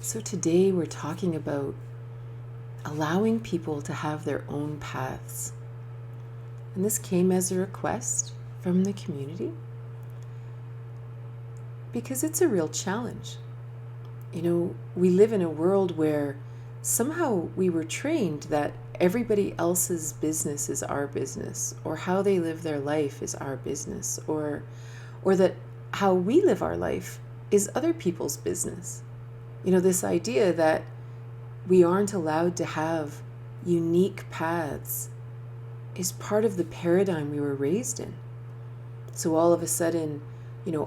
So today we're talking about allowing people to have their own paths. And this came as a request from the community because it's a real challenge. You know, we live in a world where somehow we were trained that everybody else's business is our business, or how they live their life is our business, or that how we live our life is other people's business. You know, this idea that we aren't allowed to have unique paths is part of the paradigm we were raised in. So all of a sudden,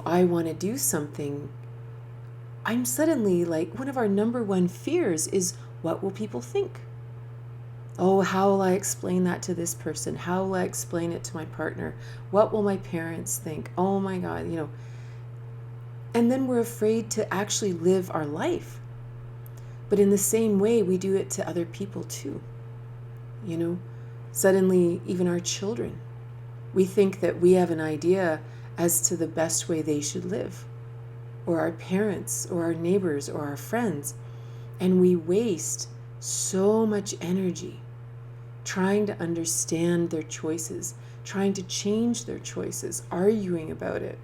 I want to do something. I'm suddenly like, one of our number one fears is, what will people think? Oh, how will I explain that to this person? How will I explain it to my partner? What will my parents think? Oh my God, And then we're afraid to actually live our life. But in the same way, we do it to other people too. Suddenly, even our children, we think that we have an idea as to the best way they should live, or our parents, or our neighbors, or our friends. And we waste so much energy trying to understand their choices, trying to change their choices, arguing about it.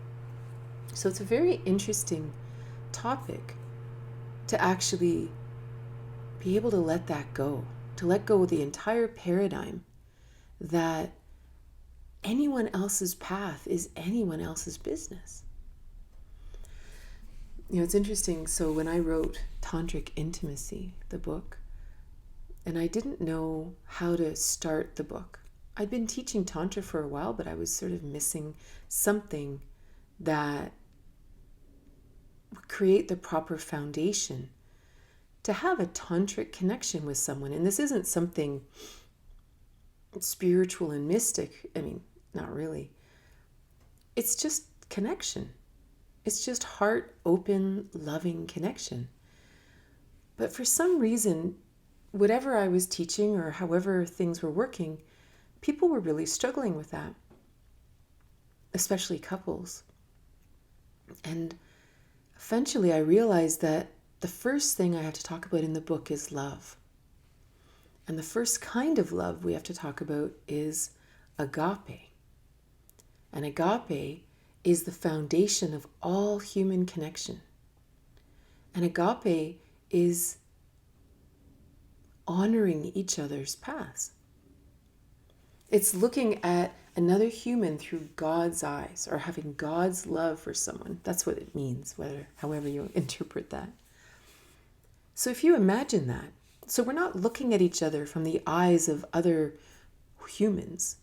So it's a very interesting topic to actually be able to let that go, to let go of the entire paradigm that anyone else's path is anyone else's business. It's interesting. So when I wrote Tantric Intimacy, the book, and I didn't know how to start the book. I'd been teaching Tantra for a while, but I was sort of missing something that would create the proper foundation to have a tantric connection with someone. And this isn't something spiritual and mystic. I mean, not really. It's just connection. It's just heart open, loving connection. But for some reason, whatever I was teaching or however things were working, people were really struggling with that, especially couples. And eventually I realized that the first thing I have to talk about in the book is love. And the first kind of love we have to talk about is agape. And agape is the foundation of all human connection. And agape is honoring each other's paths. It's looking at another human through God's eyes, or having God's love for someone. That's what it means, however you interpret that. So if you imagine that, so we're not looking at each other from the eyes of other humans.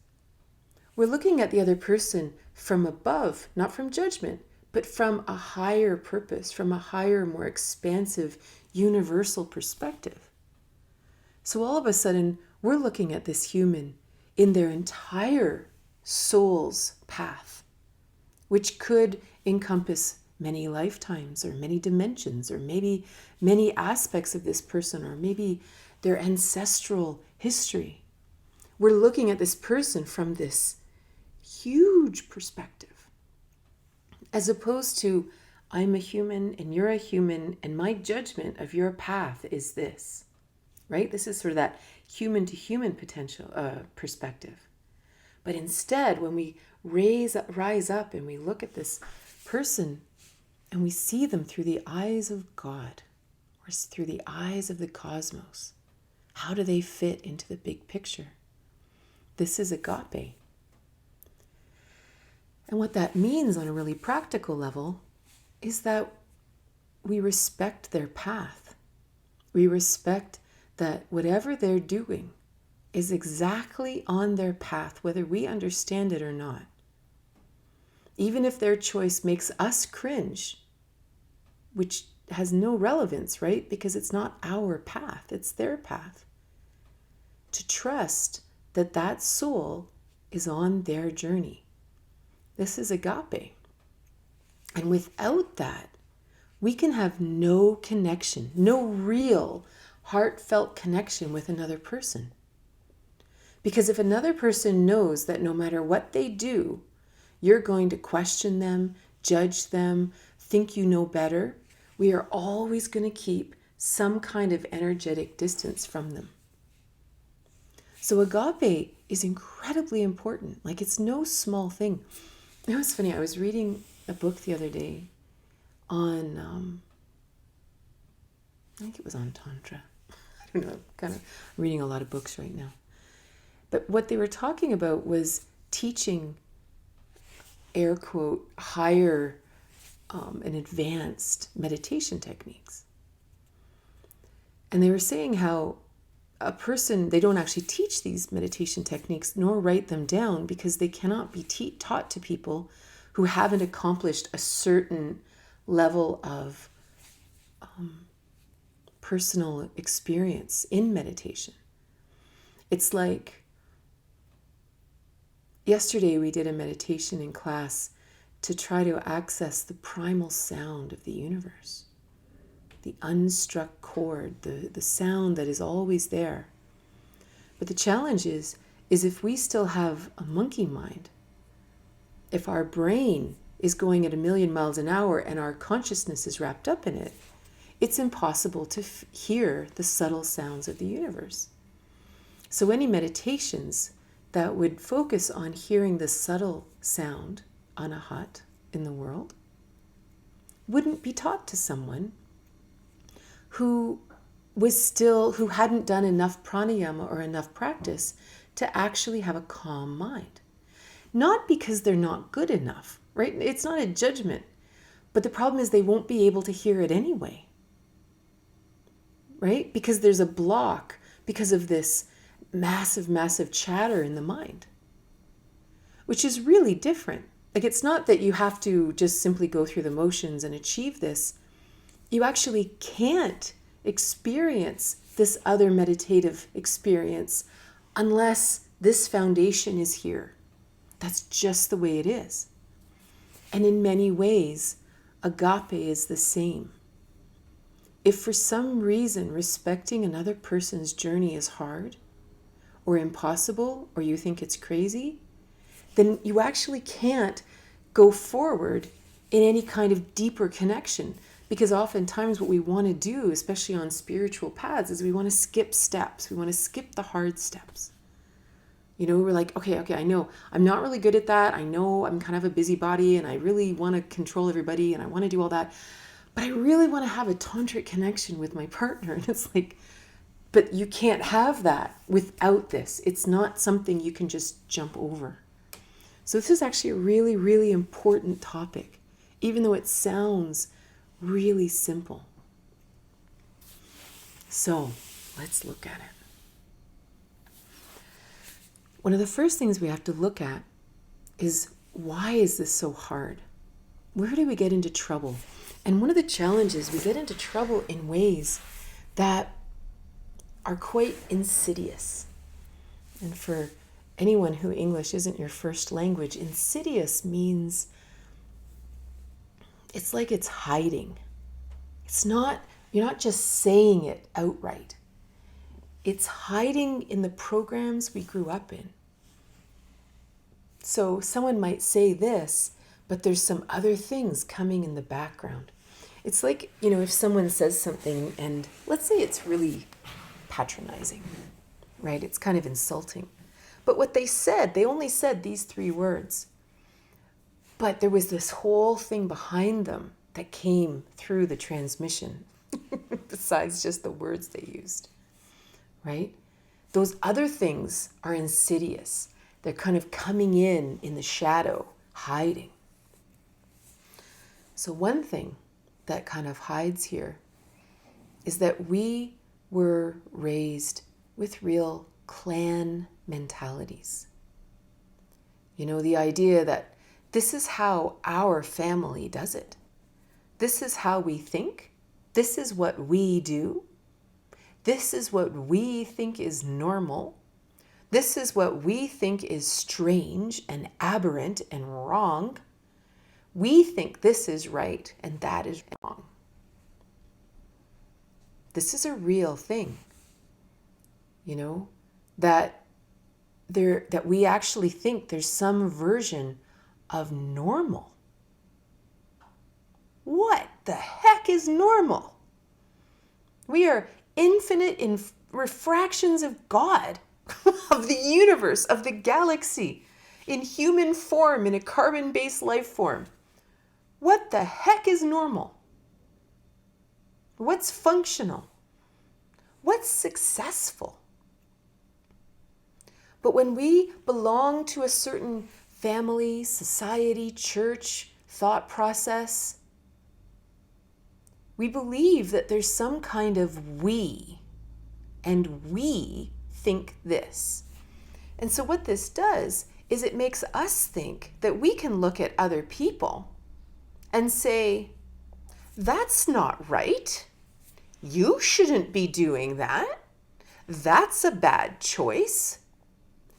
We're looking at the other person from above, not from judgment, but from a higher purpose, from a higher, more expansive, universal perspective. So all of a sudden, we're looking at this human in their entire soul's path, which could encompass many lifetimes, or many dimensions, or maybe many aspects of this person, or maybe their ancestral history. We're looking at this person from this huge perspective, as opposed to, I'm a human and you're a human, and my judgment of your path is this. Right? This is sort of that human to human potential perspective. But instead, when we rise up and we look at this person and we see them through the eyes of God, or through the eyes of the cosmos, how do they fit into the big picture? This is agape. And what that means on a really practical level is that we respect their path. We respect that whatever they're doing is exactly on their path, whether we understand it or not. Even if their choice makes us cringe, which has no relevance, right? Because it's not our path, it's their path. To trust that that soul is on their journey. This is agape. And without that, we can have no connection, no real heartfelt connection with another person. Because if another person knows that no matter what they do, you're going to question them, judge them, think you know better, we are always going to keep some kind of energetic distance from them. So agape is incredibly important. Like, it's no small thing. It was funny. I was reading a book the other day on, I think it was on Tantra. I don't know. I'm kind of reading a lot of books right now. But what they were talking about was teaching, air quote, higher and advanced meditation techniques. And they were saying how a person, they don't actually teach these meditation techniques nor write them down because they cannot be taught to people who haven't accomplished a certain level of personal experience in meditation. It's like yesterday we did a meditation in class to try to access the primal sound of the universe. The unstruck chord, the sound that is always there. But the challenge is if we still have a monkey mind, if our brain is going at 1,000,000 miles an hour and our consciousness is wrapped up in it, it's impossible to hear the subtle sounds of the universe. So any meditations that would focus on hearing the subtle sound anahat in the world wouldn't be taught to someone who hadn't done enough pranayama or enough practice to actually have a calm mind. Not because they're not good enough, right? It's not a judgment, but the problem is they won't be able to hear it anyway, right? Because there's a block because of this massive, massive chatter in the mind, which is really different. Like, it's not that you have to just simply go through the motions and achieve this. You actually can't experience this other meditative experience unless this foundation is here. That's just the way it is. And in many ways, agape is the same. If for some reason respecting another person's journey is hard or impossible, or you think it's crazy, then you actually can't go forward in any kind of deeper connection. Because oftentimes what we want to do, especially on spiritual paths, is we want to skip steps. We want to skip the hard steps. You know, we're like, okay, I know I'm not really good at that. I know I'm kind of a busybody and I really want to control everybody and I want to do all that. But I really want to have a tantric connection with my partner. And it's like, but you can't have that without this. It's not something you can just jump over. So this is actually a really, really important topic, even though it sounds really simple. So let's look at it. One of the first things we have to look at is, why is this so hard? Where do we get into trouble? And one of the challenges, we get into trouble in ways that are quite insidious. And for anyone who English isn't your first language, insidious means it's like it's hiding. It's not, you're not just saying it outright. It's hiding in the programs we grew up in. So someone might say this, but there's some other things coming in the background. It's like, you know, if someone says something and let's say it's really patronizing, right? It's kind of insulting. But what they said, they only said these 3 words. But there was this whole thing behind them that came through the transmission, besides just the words they used, right? Those other things are insidious. They're kind of coming in the shadow, hiding. So one thing that kind of hides here is that we were raised with real clan mentalities. You know, the idea that this is how our family does it. This is how we think. This is what we do. This is what we think is normal. This is what we think is strange and aberrant and wrong. We think this is right and that is wrong. This is a real thing, you know, that we actually think there's some version of normal. What the heck is normal? We are infinite in refractions of God, of the universe, of the galaxy, in human form, in a carbon-based life form. What the heck is normal? What's functional? What's successful? But when we belong to a certain family, society, church, thought process, we believe that there's some kind of we, and we think this. And so what this does is it makes us think that we can look at other people and say, that's not right. You shouldn't be doing that. That's a bad choice.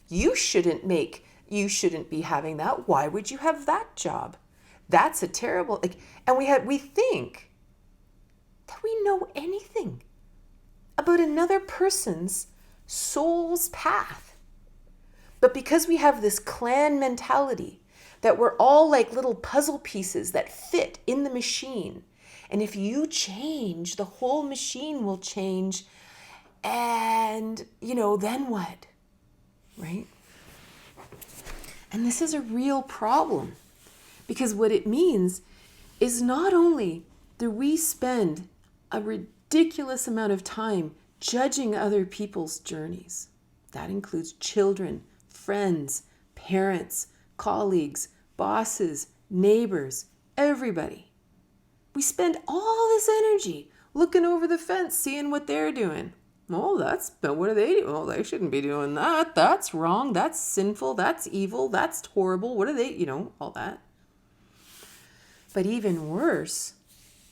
You shouldn't be having that. Why would you have that job? That's a terrible, and we think that we know anything about another person's soul's path. But because we have this clan mentality that we're all like little puzzle pieces that fit in the machine, and if you change, the whole machine will change, and then what? Right? And this is a real problem, because what it means is not only do we spend a ridiculous amount of time judging other people's journeys. That includes children, friends, parents, colleagues, bosses, neighbors, everybody. We spend all this energy looking over the fence, seeing what they're doing. But what are they doing? Oh, they shouldn't be doing that. That's wrong. That's sinful. That's evil. That's horrible. What are they, all that. But even worse,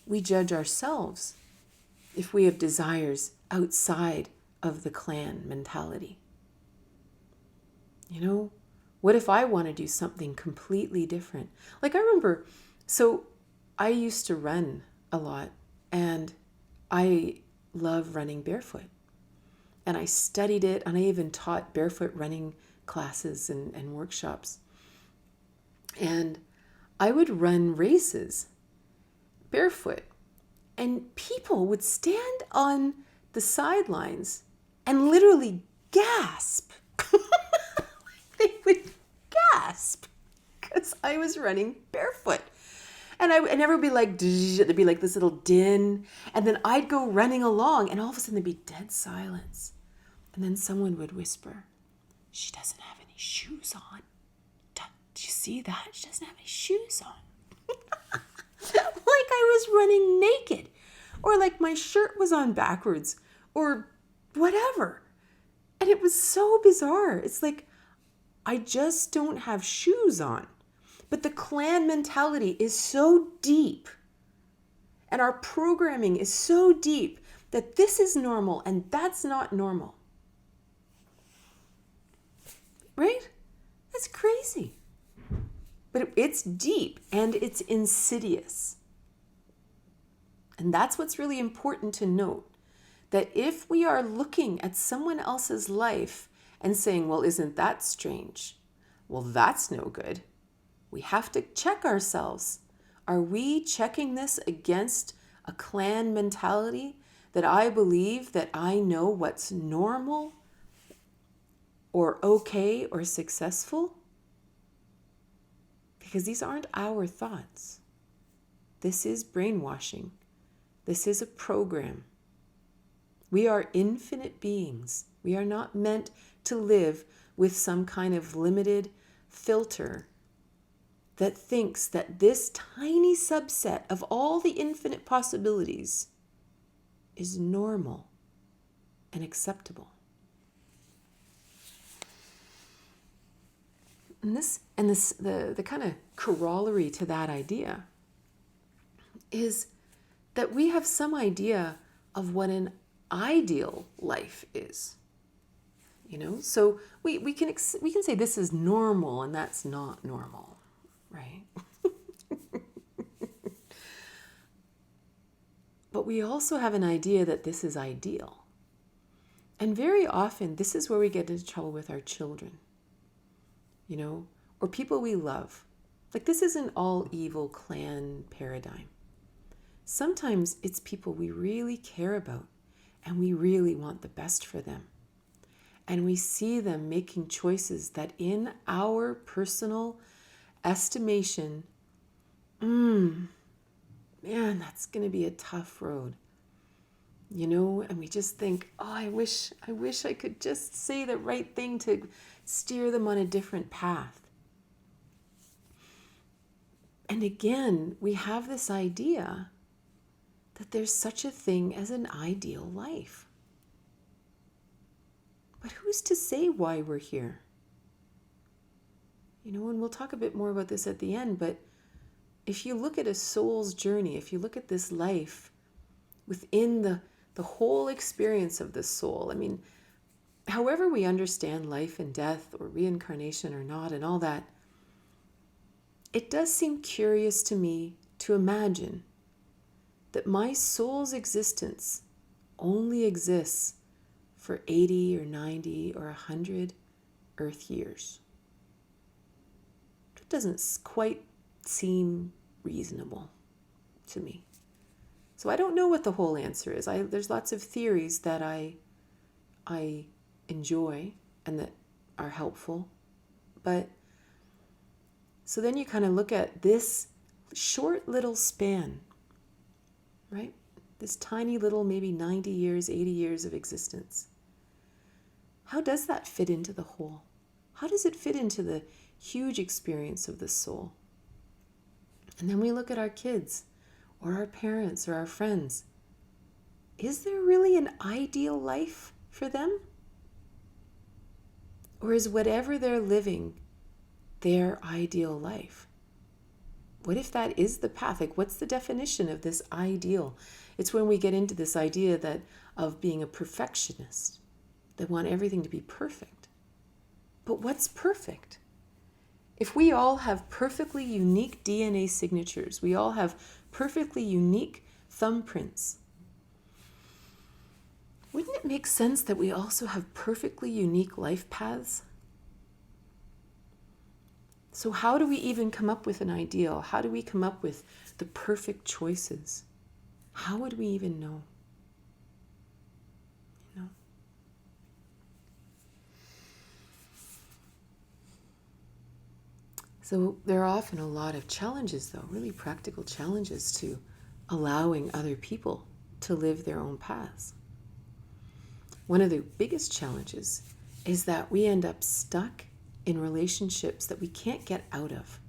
we judge ourselves if we have desires outside of the clan mentality. What if I want to do something completely different? Like I remember, so I used to run a lot, and I love running barefoot. And I studied it, and I even taught barefoot running classes and workshops. And I would run races barefoot, and people would stand on the sidelines and literally gasp. They would gasp because I was running barefoot. And everyone would be like, there'd be like this little din. And then I'd go running along, and all of a sudden there'd be dead silence. And then someone would whisper, she doesn't have any shoes on. Do you see that? She doesn't have any shoes on. Like I was running naked, or like my shirt was on backwards, or whatever. And it was so bizarre. It's like, I just don't have shoes on. But the clan mentality is so deep, and our programming is so deep, that this is normal and that's not normal. Right? That's crazy. But it's deep and it's insidious. And that's what's really important to note, that if we are looking at someone else's life and saying, well, isn't that strange? Well, that's no good. We have to check ourselves. Are we checking this against a clan mentality, that I believe that I know what's normal or okay or successful? Because these aren't our thoughts. This is brainwashing. This is a program. We are infinite beings. We are not meant to live with some kind of limited filter that thinks that this tiny subset of all the infinite possibilities is normal and acceptable. And the kind of corollary to that idea is that we have some idea of what an ideal life is. So we can say this is normal and that's not normal, right? But we also have an idea that this is ideal. And very often this is where we get into trouble with our children, or people we love. Like, this isn't all evil clan paradigm. Sometimes it's people we really care about, and we really want the best for them. And we see them making choices that in our personal estimation, man, that's going to be a tough road. And we just think, oh, I wish I could just say the right thing to steer them on a different path. And again, we have this idea that there's such a thing as an ideal life. But who's to say why we're here? And we'll talk a bit more about this at the end, but if you look at a soul's journey, if you look at this life within the whole experience of the soul, however we understand life and death or reincarnation or not and all that, it does seem curious to me to imagine that my soul's existence only exists for 80 or 90 or 100 Earth years. It doesn't quite seem reasonable to me. So I don't know what the whole answer is. There's lots of theories that I enjoy and that are helpful. But so then you kind of look at this short little span, right? This tiny little, maybe 90 years, 80 years of existence. How does that fit into the whole? How does it fit into the huge experience of the soul? And then we look at our kids or our parents or our friends. Is there really an ideal life for them? Or is whatever they're living their ideal life? What if that is the path? What's the definition of this ideal? It's when we get into this idea of being a perfectionist. They want everything to be perfect. But what's perfect? If we all have perfectly unique DNA signatures, we all have perfectly unique thumbprints, wouldn't it make sense that we also have perfectly unique life paths? So how do we even come up with an ideal? How do we come up with the perfect choices? How would we even know? So there are often a lot of challenges, though, really practical challenges to allowing other people to live their own paths. One of the biggest challenges is that we end up stuck in relationships that we can't get out of.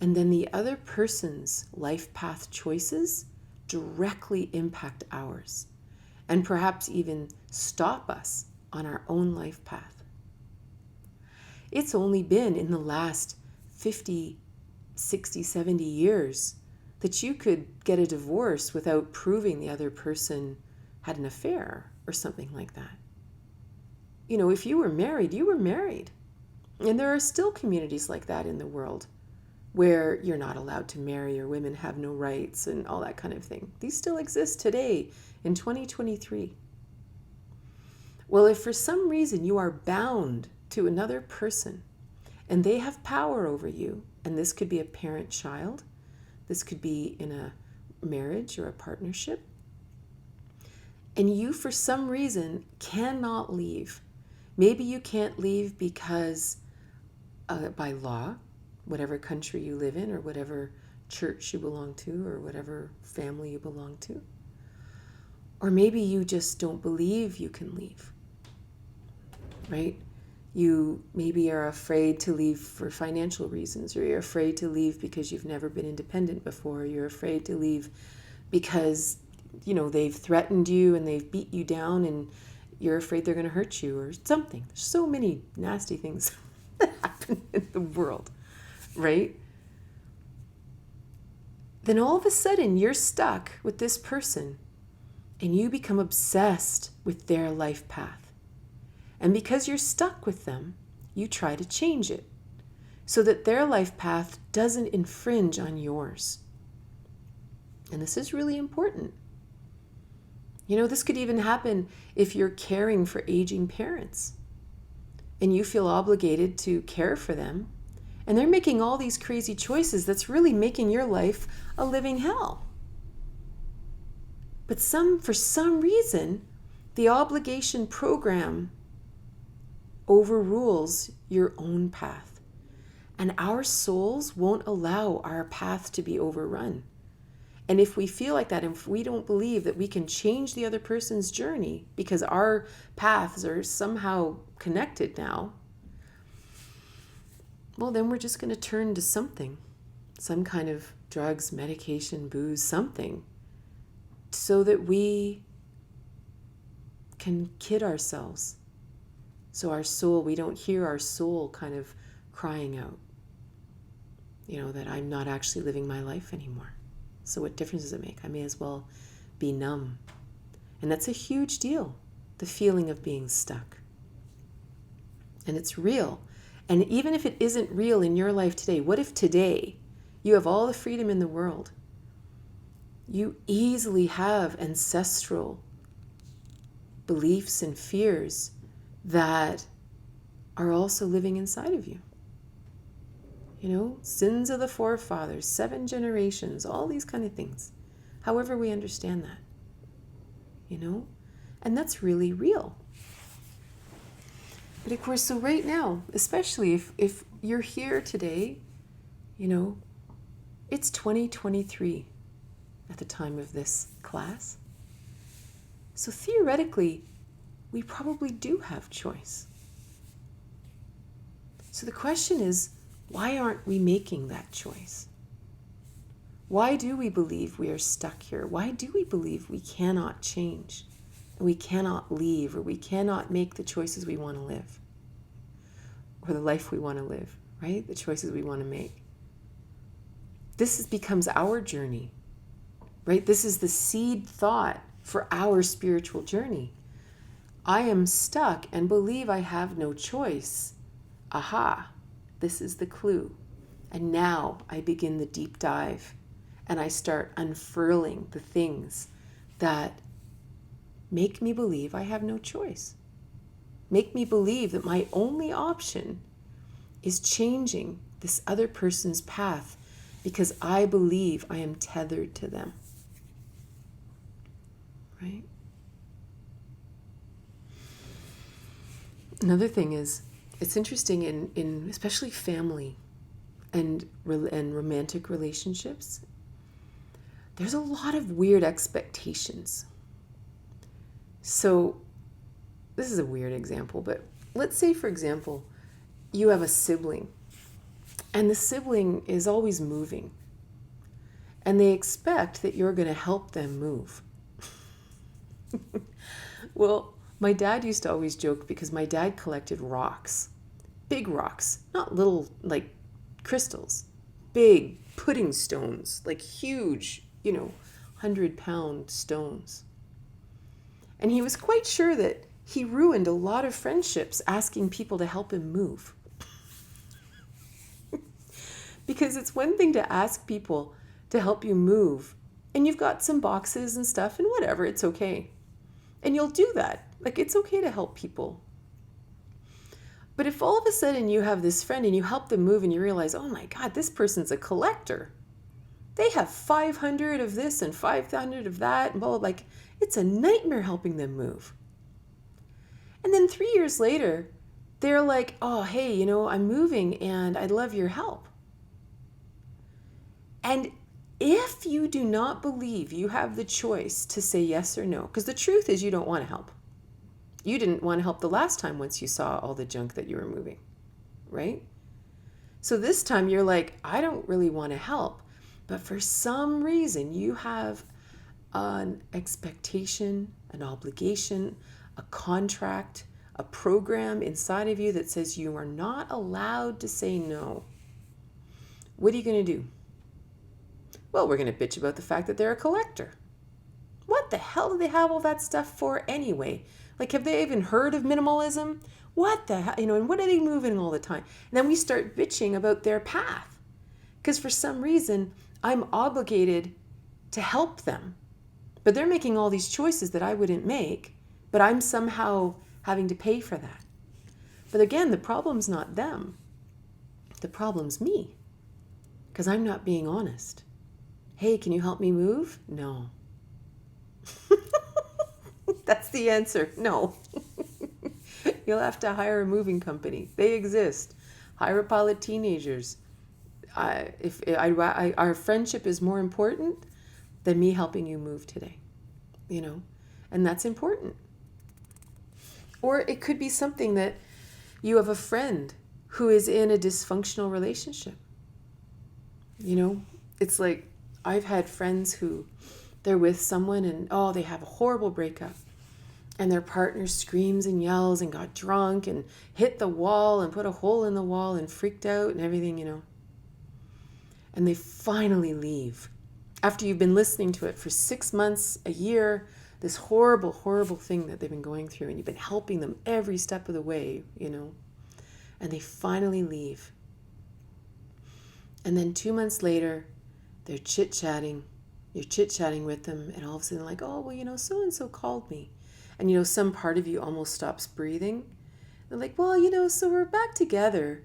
And then the other person's life path choices directly impact ours and perhaps even stop us on our own life path. It's only been in the last 50, 60, 70 years that you could get a divorce without proving the other person had an affair or something like that. If you were married, you were married. And there are still communities like that in the world where you're not allowed to marry or women have no rights and all that kind of thing. These still exist today in 2023. Well, if for some reason you are bound to another person and they have power over you, and this could be a parent-child, this could be in a marriage or a partnership, and you for some reason cannot leave. Maybe you can't leave because by law, whatever country you live in or whatever church you belong to or whatever family you belong to. Or maybe you just don't believe you can leave, right? You maybe are afraid to leave for financial reasons, or you're afraid to leave because you've never been independent before. You're afraid to leave because, they've threatened you and they've beat you down and you're afraid they're going to hurt you or something. There's so many nasty things that happen in the world, right? Then all of a sudden you're stuck with this person and you become obsessed with their life path. And because you're stuck with them, you try to change it so that their life path doesn't infringe on yours. And this is really important. This could even happen if you're caring for aging parents and you feel obligated to care for them, and they're making all these crazy choices that's really making your life a living hell. But for some reason, the obligation program overrules your own path. And our souls won't allow our path to be overrun. And if we feel like that, and if we don't believe that we can change the other person's journey because our paths are somehow connected now, well, then we're just going to turn to something, some kind of drugs, medication, booze, something, so that we can kid ourselves. So our soul, we don't hear our soul kind of crying out, that I'm not actually living my life anymore. So what difference does it make? I may as well be numb. And that's a huge deal, the feeling of being stuck. And it's real. And even if it isn't real in your life today, what if today you have all the freedom in the world? You easily have ancestral beliefs and fears that are also living inside of you. Sins of the forefathers, 7 generations, all these kind of things. However we understand that, and that's really real. But of course, so right now, especially if you're here today, it's 2023 at the time of this class. So theoretically, we probably do have choice. So the question is, why aren't we making that choice? Why do we believe we are stuck here? Why do we believe we cannot change, we cannot leave, or we cannot make the choices we want to live, or the life we want to live, right? The choices we want to make. Becomes our journey, right? This is the seed thought for our spiritual journey. I am stuck and believe I have no choice. Aha. This is the clue. And now I begin the deep dive and I start unfurling the things that make me believe I have no choice. Make me believe that my only option is changing this other person's path because I believe I am tethered to them. Right? Another thing is, it's interesting in especially family and romantic relationships, there's a lot of weird expectations. So this is a weird example, but let's say, for example, you have a sibling and the sibling is always moving and they expect that you're going to help them move. Well, my dad used to always joke because my dad collected rocks, big rocks, not little like crystals, big pudding stones, like huge, 100-pound stones. And he was quite sure that he ruined a lot of friendships asking people to help him move. Because it's one thing to ask people to help you move, and you've got some boxes and stuff and whatever, it's okay. And you'll do that. Like, it's okay to help people. But if all of a sudden you have this friend and you help them move and you realize, oh my God, this person's a collector. They have 500 of this and 500 of that and blah, blah, blah. Like, it's a nightmare helping them move. And then 3 years later, they're like, oh, hey, I'm moving and I'd love your help. And if you do not believe you have the choice to say yes or no, because the truth is you don't want to help. You didn't want to help the last time once you saw all the junk that you were moving, right? So this time you're like, I don't really want to help. But for some reason you have an expectation, an obligation, a contract, a program inside of you that says you are not allowed to say no. What are you going to do? Well, we're going to bitch about the fact that they're a collector. What the hell do they have all that stuff for anyway? Like, have they even heard of minimalism? What the hell? And what are they moving all the time? And then we start bitching about their path. Because for some reason, I'm obligated to help them. But they're making all these choices that I wouldn't make, but I'm somehow having to pay for that. But again, the problem's not them. The problem's me. Because I'm not being honest. Hey, can you help me move? No. That's the answer. No. You'll have to hire a moving company. They exist. Hire a pile of teenagers. Our friendship is more important than me helping you move today, you know, and that's important. Or it could be something that you have a friend who is in a dysfunctional relationship. You know, it's like I've had friends who they're with someone and they have a horrible breakup. And their partner screams and yells and got drunk and hit the wall and put a hole in the wall and freaked out and everything, you know. And they finally leave. After you've been listening to it for 6 months, a year, this horrible, horrible thing that they've been going through, and you've been helping them every step of the way, you know. And they finally leave. And then 2 months later, they're chit-chatting. You're chit-chatting with them, and all of a sudden, like, oh, well, you know, so-and-so called me. And, you know, some part of you almost stops breathing. They're like, well, you know, so we're back together.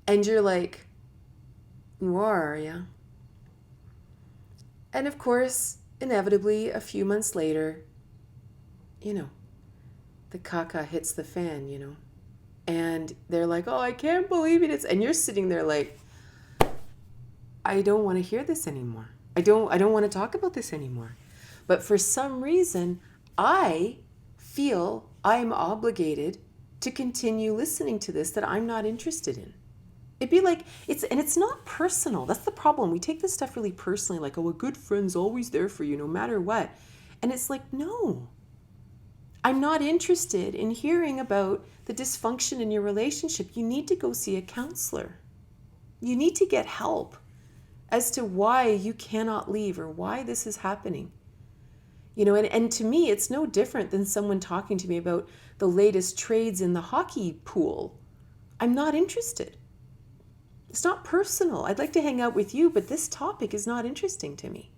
And you're like, you are you? And of course, inevitably, a few months later, you know, the caca hits the fan, you know. And they're like, oh, I can't believe it. And you're sitting there like, I don't want to hear this anymore. I don't want to talk about this anymore. But for some reason, I feel I'm obligated to continue listening to this that I'm not interested in. It'd be like, it's not personal. That's the problem. We take this stuff really personally, like, oh, a good friend's always there for you no matter what. And it's like, no, I'm not interested in hearing about the dysfunction in your relationship. You need to go see a counselor. You need to get help as to why you cannot leave or why this is happening. You know, and to me, it's no different than someone talking to me about the latest trades in the hockey pool. I'm not interested. It's not personal. I'd like to hang out with you, but this topic is not interesting to me.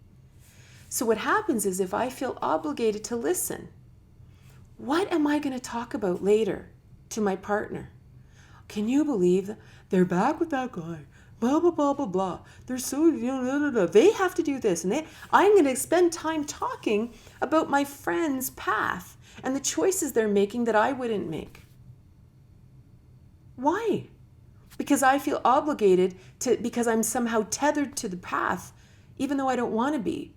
So what happens is if I feel obligated to listen, what am I going to talk about later to my partner? Can you believe they're back with that guy? Blah, blah, blah, blah, blah. They're so, you know, blah, blah, blah. They have to do this. And I'm going to spend time talking about my friend's path and the choices they're making that I wouldn't make. Why? Because I feel obligated because I'm somehow tethered to the path, even though I don't want to be.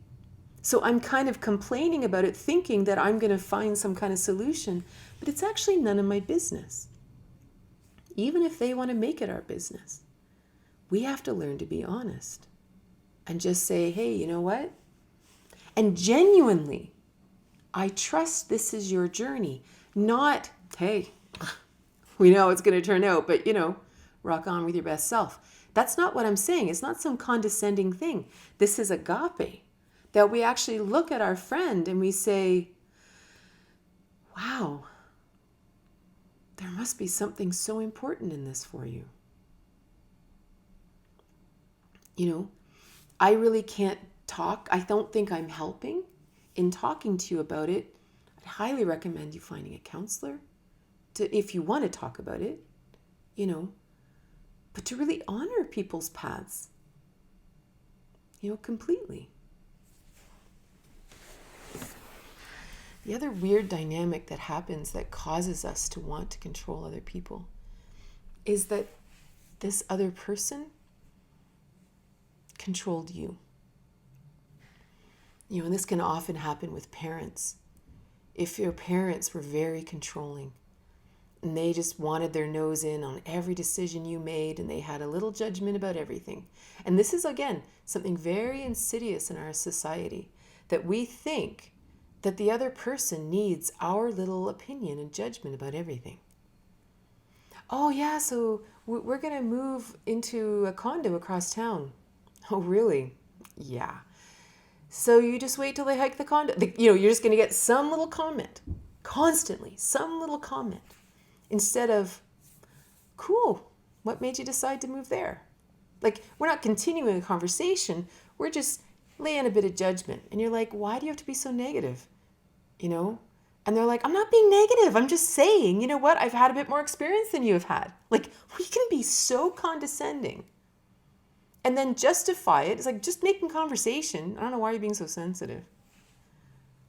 So I'm kind of complaining about it, thinking that I'm going to find some kind of solution, but it's actually none of my business. Even if they want to make it our business. We have to learn to be honest and just say, hey, you know what? And genuinely, I trust this is your journey. Not, hey, we know it's going to turn out, but, you know, rock on with your best self. That's not what I'm saying. It's not some condescending thing. This is agape, that we actually look at our friend and we say, wow, there must be something so important in this for you. You know, I really can't talk. I don't think I'm helping in talking to you about it. I'd highly recommend you finding a counselor if you want to talk about it, you know, but to really honor people's paths, you know, completely. The other weird dynamic that happens that causes us to want to control other people is that this other person controlled you. You know, and this can often happen with parents. If your parents were very controlling and they just wanted their nose in on every decision you made and they had a little judgment about everything. And this is, again, something very insidious in our society, that we think that the other person needs our little opinion and judgment about everything. Oh yeah, so we're going to move into a condo across town. Oh, really? Yeah. So you just wait till they hike the condo. You know, you're just going to get some little comment, constantly, some little comment, instead of, cool, what made you decide to move there? Like, we're not continuing a conversation. We're just laying a bit of judgment. And you're like, why do you have to be so negative? You know? And they're like, I'm not being negative. I'm just saying, you know what? I've had a bit more experience than you have had. Like, we can be so condescending. And then justify it. It's like just making conversation. I don't know why you're being so sensitive.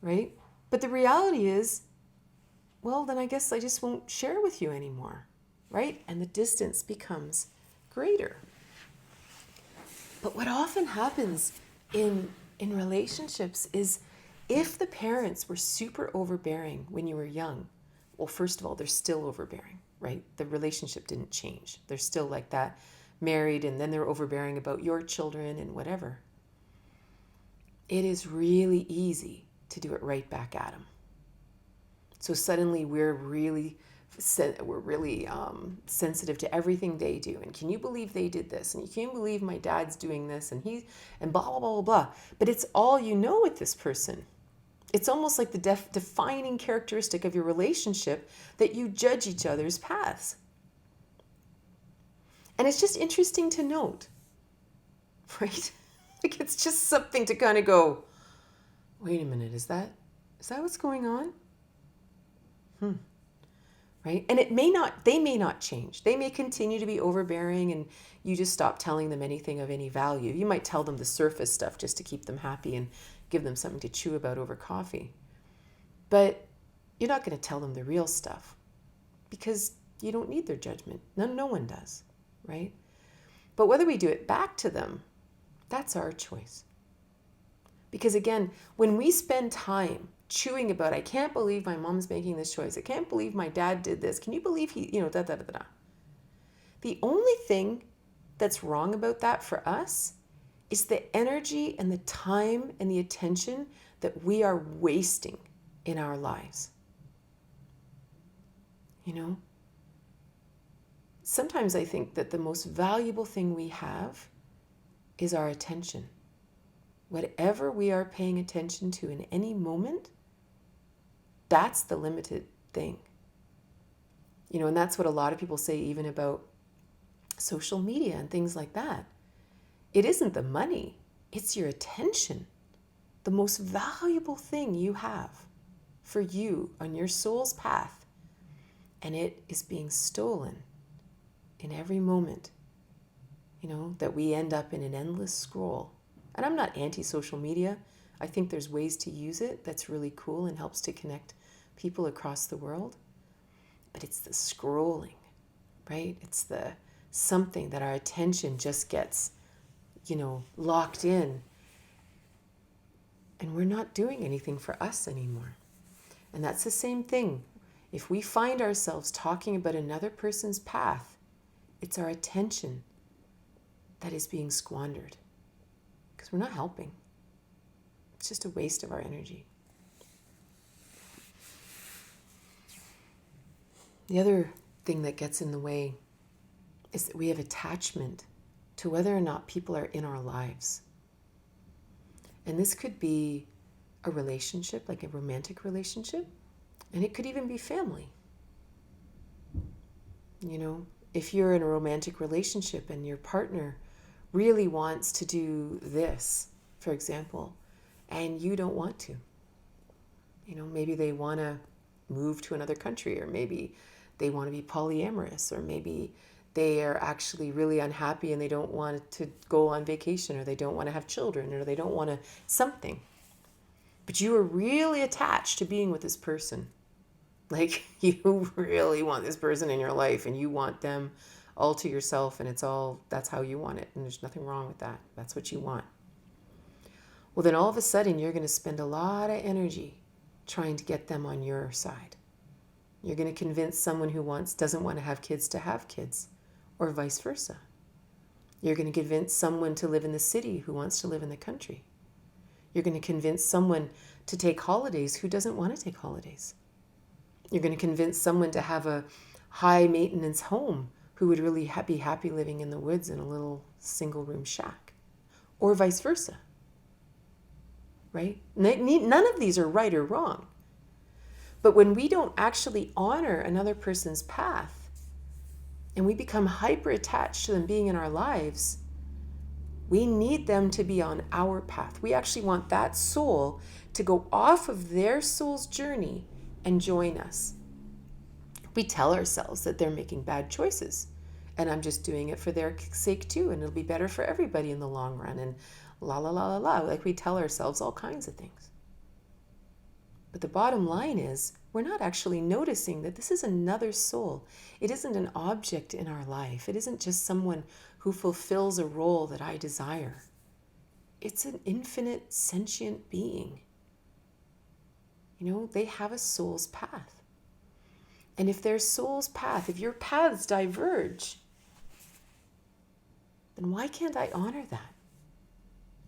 right? But the reality is, well, then I guess I just won't share with you anymore, right? And the distance becomes greater. But what often happens in relationships is if the parents were super overbearing when you were young, well, first of all, they're still overbearing, right? The relationship didn't change. They're still like that, married, and then they're overbearing about your children and whatever. It is really easy to do it right back at them. So suddenly we're really sensitive to everything they do. And can you believe they did this? And you can't believe my dad's doing this, and blah, blah, blah, blah, blah. But it's all you know with this person. It's almost like the defining characteristic of your relationship that you judge each other's paths. And it's just interesting to note, right? Like it's just something to kind of go, wait a minute, is that what's going on? Right? And they may not change. They may continue to be overbearing and you just stop telling them anything of any value. You might tell them the surface stuff just to keep them happy and give them something to chew about over coffee. But you're not going to tell them the real stuff because you don't need their judgment. No one does, right? But whether we do it back to them, that's our choice. Because again, when we spend time chewing about, I can't believe my mom's making this choice. I can't believe my dad did this. Can you believe he, da, da, da, da. The only thing that's wrong about that for us is the energy and the time and the attention that we are wasting in our lives. Sometimes I think that the most valuable thing we have is our attention. Whatever we are paying attention to in any moment, that's the limited thing. And that's what a lot of people say even about social media and things like that. It isn't the money, it's your attention. The most valuable thing you have for you on your soul's path, and it is being stolen in every moment, that we end up in an endless scroll. And I'm not anti-social media. I think there's ways to use it that's really cool and helps to connect people across the world. But it's the scrolling, right? It's the something that our attention just gets, locked in. And we're not doing anything for us anymore. And that's the same thing. If we find ourselves talking about another person's path, it's our attention that is being squandered. Because we're not helping. It's just a waste of our energy. The other thing that gets in the way is that we have attachment to whether or not people are in our lives. And this could be a relationship, like a romantic relationship, and it could even be family. If you're in a romantic relationship and your partner really wants to do this, for example, and you don't want to. Maybe they want to move to another country, or maybe they want to be polyamorous, or maybe they are actually really unhappy and they don't want to go on vacation, or they don't want to have children, or they don't want to something. But you are really attached to being with this person. Like you really want this person in your life and you want them all to yourself, and that's how you want it. And there's nothing wrong with that. That's what you want. Well, then all of a sudden you're going to spend a lot of energy trying to get them on your side. You're going to convince someone who doesn't want to have kids, or vice versa. You're going to convince someone to live in the city who wants to live in the country. You're going to convince someone to take holidays who doesn't want to take holidays. You're going to convince someone to have a high maintenance home who would really be happy living in the woods in a little single room shack, or vice versa. Right? None of these are right or wrong. But when we don't actually honor another person's path and we become hyper attached to them being in our lives, we need them to be on our path. We actually want that soul to go off of their soul's journey and join us. We tell ourselves that they're making bad choices and I'm just doing it for their sake too, and it'll be better for everybody in the long run, and la la la la la. Like we tell ourselves all kinds of things. But the bottom line is, we're not actually noticing that this is another soul. It isn't an object in our life. It isn't just someone who fulfills a role that I desire. It's an infinite sentient being. You know, they have a soul's path. And if their soul's path, if your paths diverge, then why can't I honor that?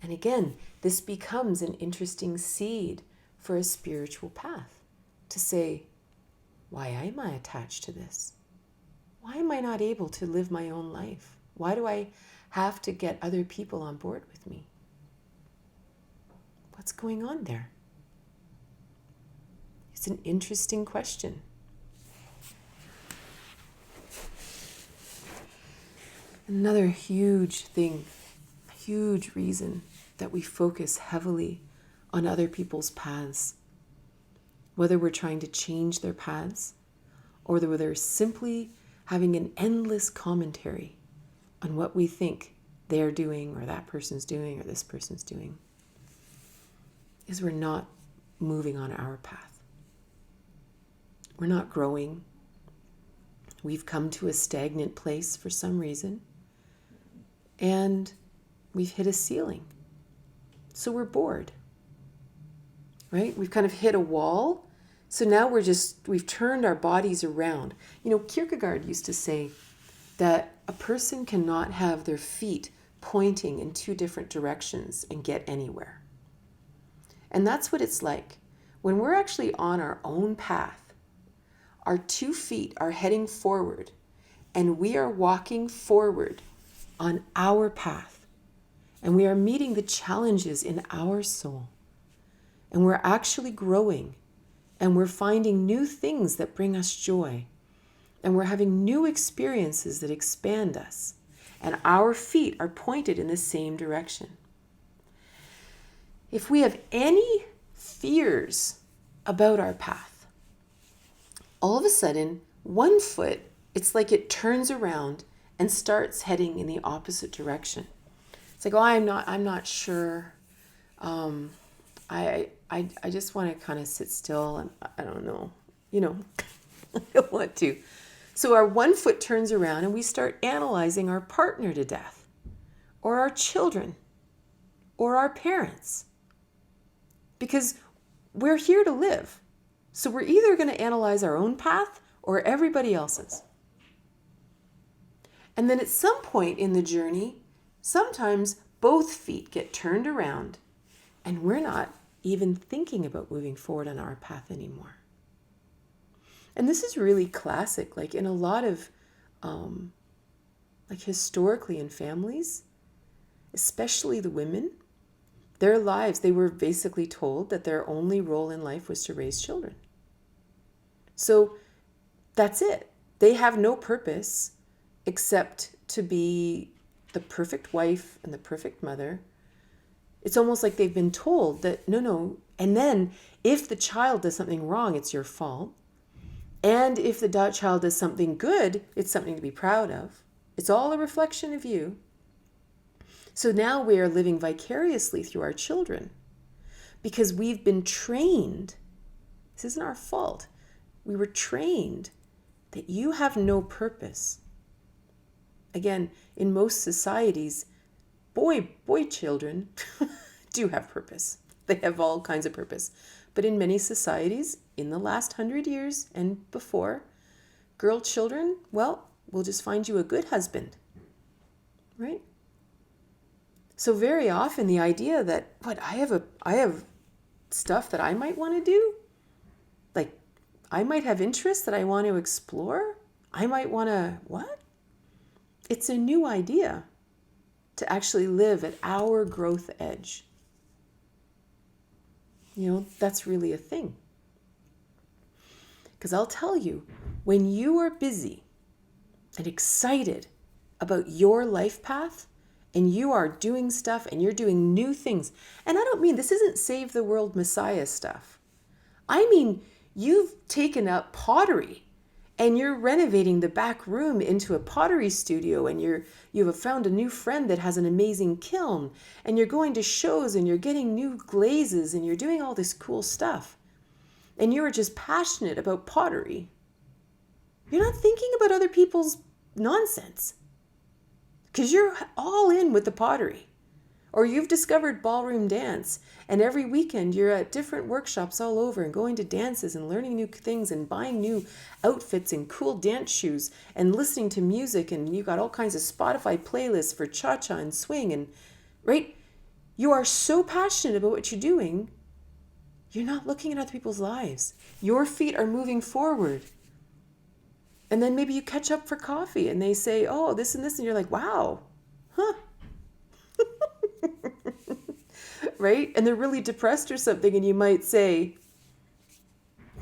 And again, this becomes an interesting seed for a spiritual path to say, why am I attached to this? Why am I not able to live my own life? Why do I have to get other people on board with me? What's going on there? It's an interesting question. Another huge thing, huge reason that we focus heavily on other people's paths, whether we're trying to change their paths or whether they're simply having an endless commentary on what we think they're doing or that person's doing or this person's doing, is we're not moving on our path. We're not growing. We've come to a stagnant place for some reason, and we've hit a ceiling. So we're bored, right? We've kind of hit a wall. So now we've turned our bodies around. You know, Kierkegaard used to say that a person cannot have their feet pointing in two different directions and get anywhere. And that's what it's like. When we're actually on our own path, our 2 feet are heading forward, and we are walking forward on our path. And we are meeting the challenges in our soul. And we're actually growing. And we're finding new things that bring us joy. And we're having new experiences that expand us. And our feet are pointed in the same direction. If we have any fears about our path, all of a sudden, one foot, it's like it turns around and starts heading in the opposite direction. It's like, oh, I'm not sure. I just want to kind of sit still, and I don't know, I don't want to. So our one foot turns around and we start analyzing our partner to death, or our children, or our parents, because we're here to live. So we're either going to analyze our own path or everybody else's. And then at some point in the journey, sometimes both feet get turned around and we're not even thinking about moving forward on our path anymore. And this is really classic, like in a lot of, like historically in families, especially the women, their lives, they were basically told that their only role in life was to raise children. So that's it. They have no purpose except to be the perfect wife and the perfect mother. It's almost like they've been told that no. And then if the child does something wrong, it's your fault. And if the child does something good, it's something to be proud of. It's all a reflection of you. So now we are living vicariously through our children because we've been trained. This isn't our fault. We were trained that you have no purpose. Again, in most societies, boy children do have purpose. They have all kinds of purpose. But in many societies, in the last 100 years and before, girl children, well, we'll just find you a good husband, right? So very often the idea that, I have stuff that I might want to do, like I might have interests that I want to explore. I might want to, what? It's a new idea to actually live at our growth edge. That's really a thing. Because I'll tell you, when you are busy and excited about your life path, and you are doing stuff and you're doing new things, and I don't mean this isn't save the world Messiah stuff. I mean, you've taken up pottery and you're renovating the back room into a pottery studio, and you have found a new friend that has an amazing kiln, and you're going to shows and you're getting new glazes and you're doing all this cool stuff. and you are just passionate about pottery, you're not thinking about other people's nonsense because you're all in with the pottery. Or you've discovered ballroom dance, and every weekend you're at different workshops all over and going to dances and learning new things and buying new outfits and cool dance shoes and listening to music, and you got all kinds of Spotify playlists for cha-cha and swing, and right? You are so passionate about what you're doing, you're not looking at other people's lives. Your feet are moving forward. And then maybe you catch up for coffee and they say, oh, this and this, and you're like, wow, huh? Right? And they're really depressed or something, and you might say,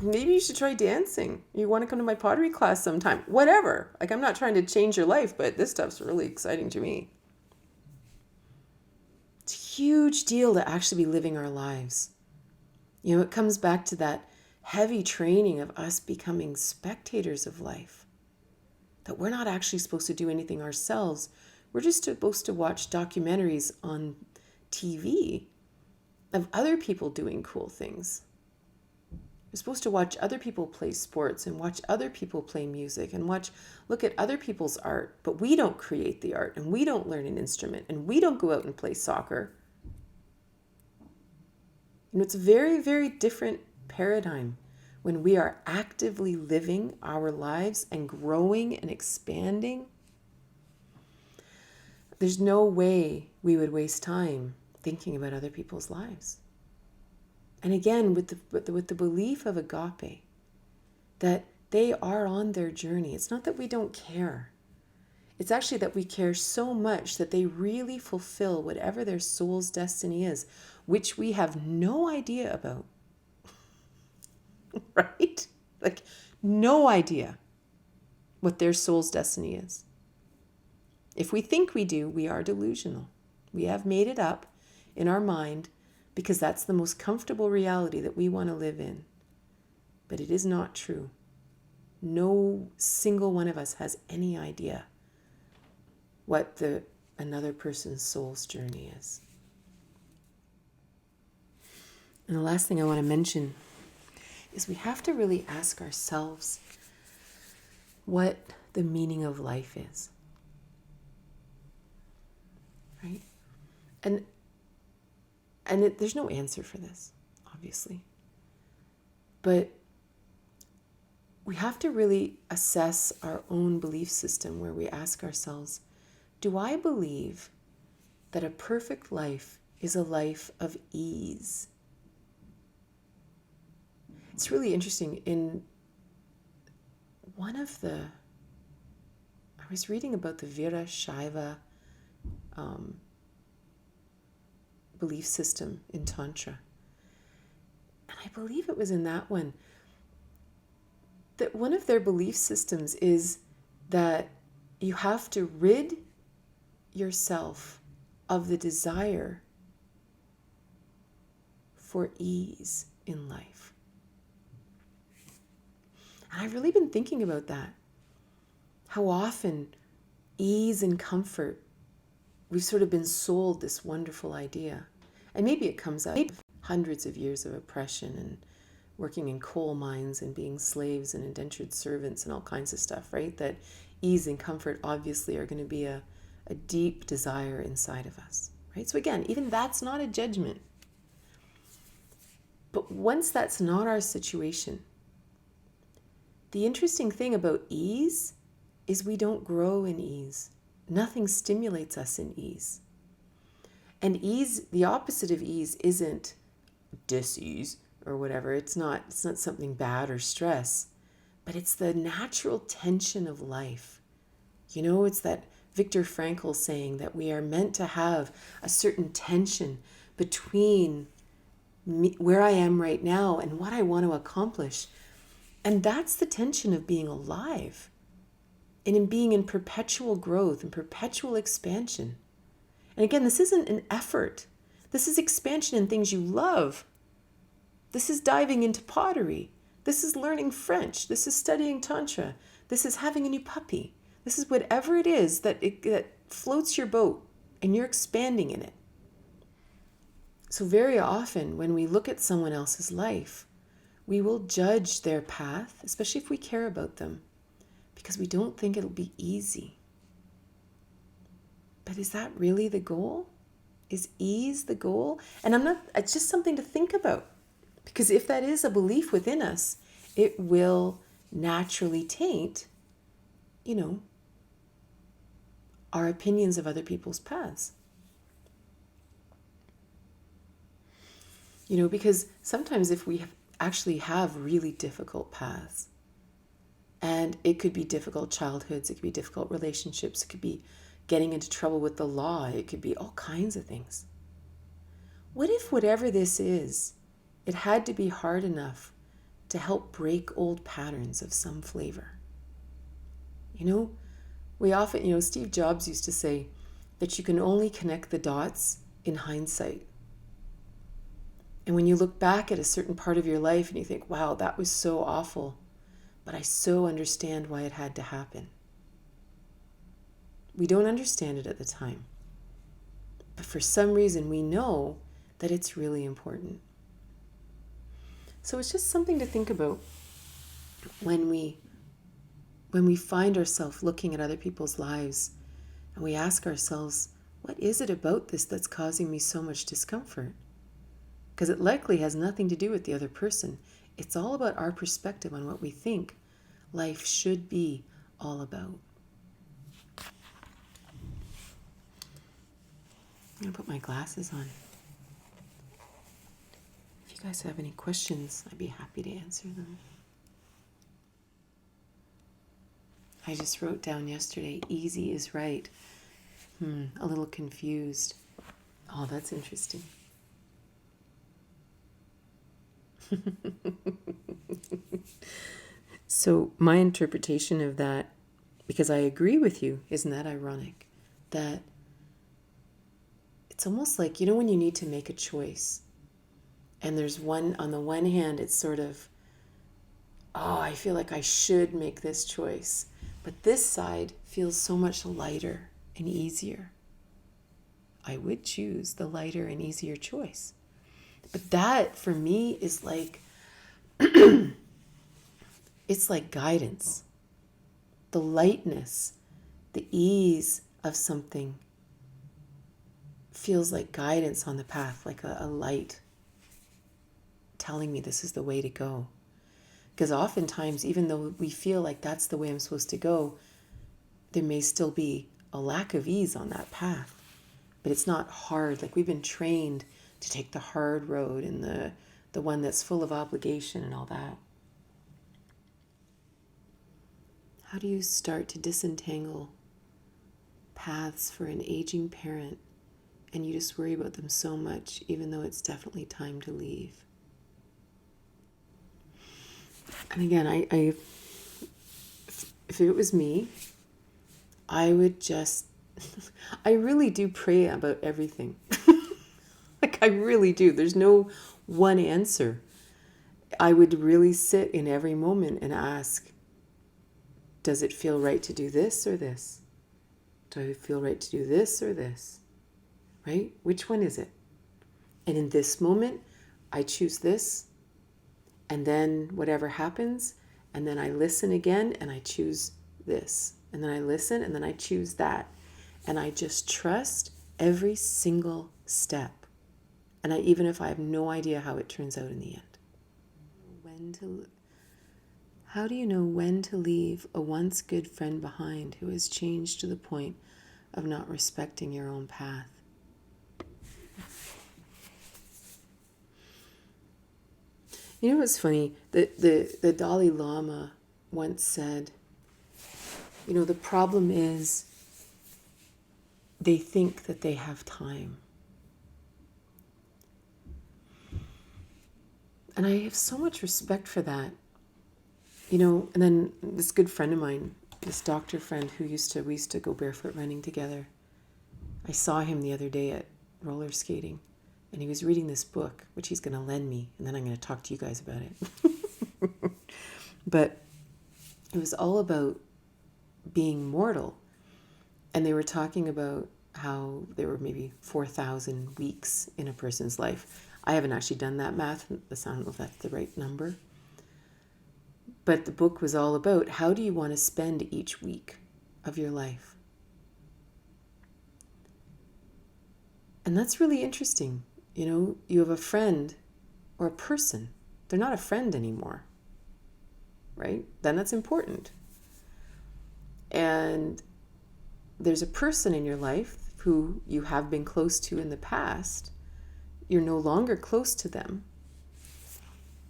maybe you should try dancing. You want to come to my pottery class sometime? Whatever. Like, I'm not trying to change your life, but this stuff's really exciting to me. It's a huge deal to actually be living our lives. You know, it comes back to that heavy training of us becoming spectators of life. That we're not actually supposed to do anything ourselves. We're just supposed to watch documentaries on TV of other people doing cool things. We're supposed to watch other people play sports and watch other people play music and look at other people's art, but we don't create the art and we don't learn an instrument and we don't go out and play soccer. You know, it's a very, very different paradigm when we are actively living our lives and growing and expanding. There's no way we would waste time thinking about other people's lives. And again, with the belief of agape, that they are on their journey. It's not that we don't care. It's actually that we care so much that they really fulfill whatever their soul's destiny is, which we have no idea about. Right? Like, no idea what their soul's destiny is. If we think we do, we are delusional. We have made it up in our mind because that's the most comfortable reality that we want to live in. But it is not true. No single one of us has any idea what another person's soul's journey is. And the last thing I want to mention is we have to really ask ourselves what the meaning of life is. Right? And there's no answer for this, obviously. But we have to really assess our own belief system where we ask ourselves, do I believe that a perfect life is a life of ease? It's really interesting. I was reading about the Virashaiva belief system in Tantra. And I believe it was in that one that one of their belief systems is that you have to rid yourself of the desire for ease in life. And I've really been thinking about that. How often ease and comfort, we've sort of been sold this wonderful idea. And maybe it comes out of hundreds of years of oppression and working in coal mines and being slaves and indentured servants and all kinds of stuff, right? That ease and comfort obviously are going to be a deep desire inside of us, right? So again, even that's not a judgment. But once that's not our situation, the interesting thing about ease is we don't grow in ease. Nothing stimulates us in ease. And ease, the opposite of ease, isn't dis-ease or whatever. It's not something bad or stress, but it's the natural tension of life. You know, it's that Viktor Frankl saying that we are meant to have a certain tension between me, where I am right now and what I want to accomplish. And that's the tension of being alive and in being in perpetual growth and perpetual expansion. And again, this isn't an effort. This is expansion in things you love. This is diving into pottery. This is learning French. This is studying Tantra. This is having a new puppy. This is whatever it is that floats your boat and you're expanding in it. So very often when we look at someone else's life, We will judge their path, especially if we care about them, because we don't think it'll be easy. But is that really the goal? Is ease the goal? And it's just something to think about. Because if that is a belief within us, it will naturally taint, our opinions of other people's paths. Because sometimes if we actually have really difficult paths, and it could be difficult childhoods, it could be difficult relationships, it could be getting into trouble with the law, it could be all kinds of things. What if whatever this is, it had to be hard enough to help break old patterns of some flavor? We often, Steve Jobs used to say that you can only connect the dots in hindsight. And when you look back at a certain part of your life and you think, wow, that was so awful, but I so understand why it had to happen. We don't understand it at the time. But for some reason, we know that it's really important. So it's just something to think about when we find ourselves looking at other people's lives and we ask ourselves, what is it about this that's causing me so much discomfort? Because it likely has nothing to do with the other person. It's all about our perspective on what we think life should be all about. I'm going to put my glasses on. If you guys have any questions, I'd be happy to answer them. I just wrote down yesterday, easy is right. A little confused. Oh, that's interesting. So my interpretation of that, because I agree with you, isn't that ironic? That it's almost like, when you need to make a choice, and there's one, on the one hand, it's sort of, I feel like I should make this choice. But this side feels so much lighter and easier. I would choose the lighter and easier choice. But that, for me, is like, it's like guidance. The lightness, the ease of something feels like guidance on the path, like a light telling me this is the way to go. Because oftentimes, even though we feel like that's the way I'm supposed to go, there may still be a lack of ease on that path. But it's not hard. Like, we've been trained to take the hard road and the one that's full of obligation and all that. How do you start to disentangle paths for an aging parent and you just worry about them so much, even though it's definitely time to leave? And again, if it was me, I would just, I really do pray about everything. Like, I really do. There's no one answer. I would really sit in every moment and ask, does it feel right to do this or this? Do I feel right to do this or this? Right? Which one is it? And in this moment, I choose this. And then whatever happens, and then I listen again and I choose this. And then I listen and then I choose that. And I just trust every single step. And even if I have no idea how it turns out in the end. How do you know when to leave a once good friend behind who has changed to the point of not respecting your own path? You know what's funny? The Dalai Lama once said, the problem is they think that they have time. And I have so much respect for that. And then this good friend of mine, this doctor friend we used to go barefoot running together. I saw him the other day at roller skating, and he was reading this book, which he's going to lend me, and then I'm going to talk to you guys about it. But it was all about being mortal. And they were talking about how there were maybe 4,000 weeks in a person's life. I haven't actually done that math. I don't know if that's the right number. But the book was all about, how do you want to spend each week of your life? And that's really interesting. You have a friend or a person. They're not a friend anymore, right? Then that's important. And there's a person in your life who you have been close to in the past. You're no longer close to them.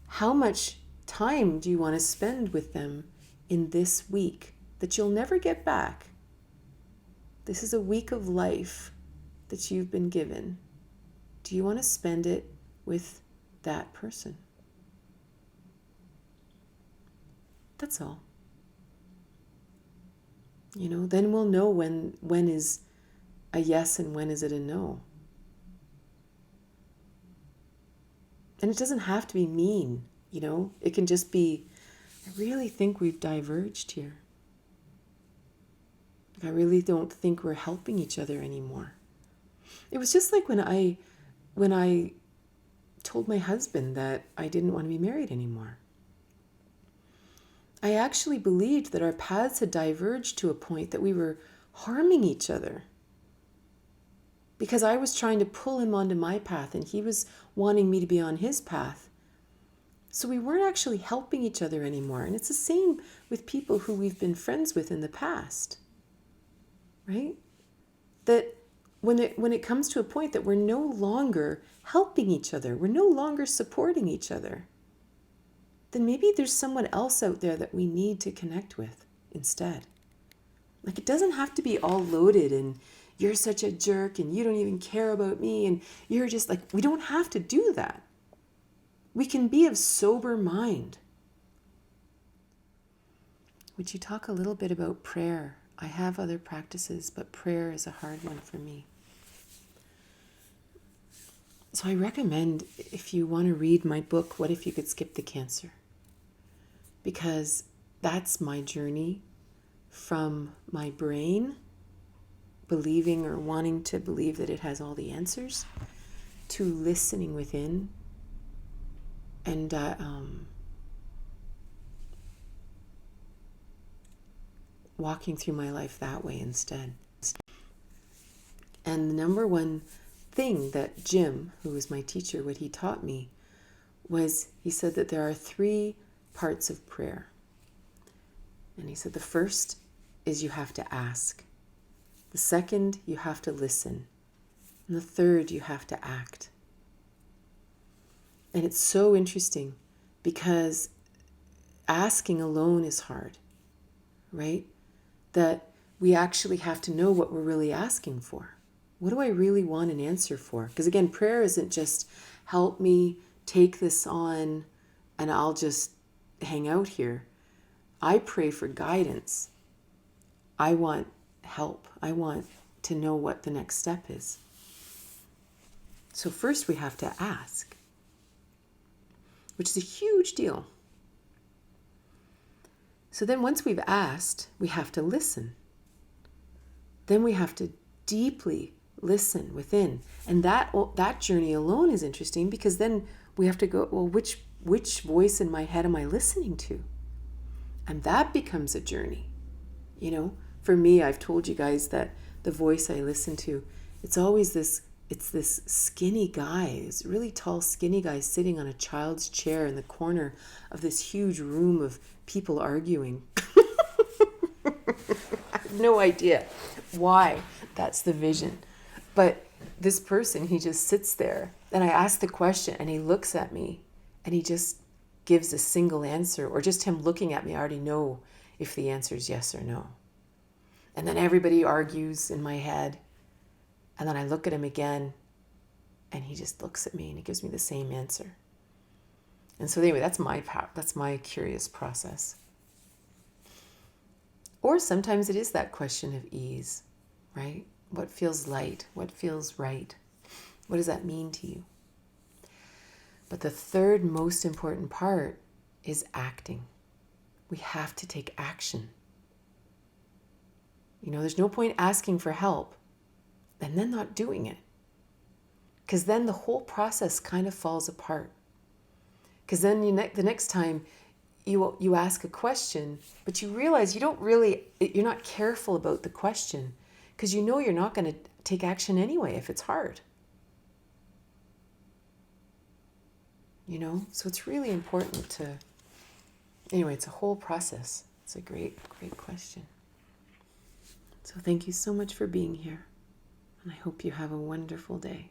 How much time do you want to spend with them in this week that you'll never get back? This is a week of life that you've been given. Do you want to spend it with that person? That's all. Then we'll know when is a yes and when is it a no. And it doesn't have to be mean, It can just be, I really think we've diverged here. I really don't think we're helping each other anymore. It was just like when I told my husband that I didn't want to be married anymore. I actually believed that our paths had diverged to a point that we were harming each other. Because I was trying to pull him onto my path and he was wanting me to be on his path. So we weren't actually helping each other anymore. And it's the same with people who we've been friends with in the past. Right? That when it comes to a point that we're no longer helping each other, we're no longer supporting each other, then maybe there's someone else out there that we need to connect with instead. Like, it doesn't have to be all loaded and you're such a jerk and you don't even care about me and you're just like, we don't have to do that. We can be of sober mind. Would you talk a little bit about prayer? I have other practices, but prayer is a hard one for me. So I recommend, if you want to read my book, What If You Could Skip the Cancer? Because that's my journey from my brain believing or wanting to believe that it has all the answers to listening within and walking through my life that way instead. And the number one thing that Jim, who was my teacher, what he taught me was, he said that there are 3 parts of prayer. And he said the first is you have to ask. The second, you have to listen. And the third, you have to act. And it's so interesting because asking alone is hard, right? That we actually have to know what we're really asking for. What do I really want an answer for? Because again, prayer isn't just help me take this on and I'll just hang out here. I pray for guidance. I want help. I want to know what the next step is. So first we have to ask, which is a huge deal. So then once we've asked, we have to listen. Then we have to deeply listen within. And that journey alone is interesting because then we have to go, well, which voice in my head am I listening to? And that becomes a journey. For me, I've told you guys that the voice I listen to, it's this skinny guy, this really tall, skinny guy sitting on a child's chair in the corner of this huge room of people arguing. I have no idea why that's the vision. But this person, he just sits there and I ask the question and he looks at me and he just gives a single answer, or just him looking at me, I already know if the answer is yes or no. And then everybody argues in my head. And then I look at him again and he just looks at me and he gives me the same answer. And so anyway, that's my curious process. Or sometimes it is that question of ease, right? What feels light? What feels right? What does that mean to you? But the third most important part is acting. We have to take action. There's no point asking for help and then not doing it. Because then the whole process kind of falls apart. Because then the next time, you ask a question, but you realize you're not careful about the question because you know you're not going to take action anyway if it's hard. So it's really important to, anyway, it's a whole process. It's a great, great question. So thank you so much for being here, and I hope you have a wonderful day.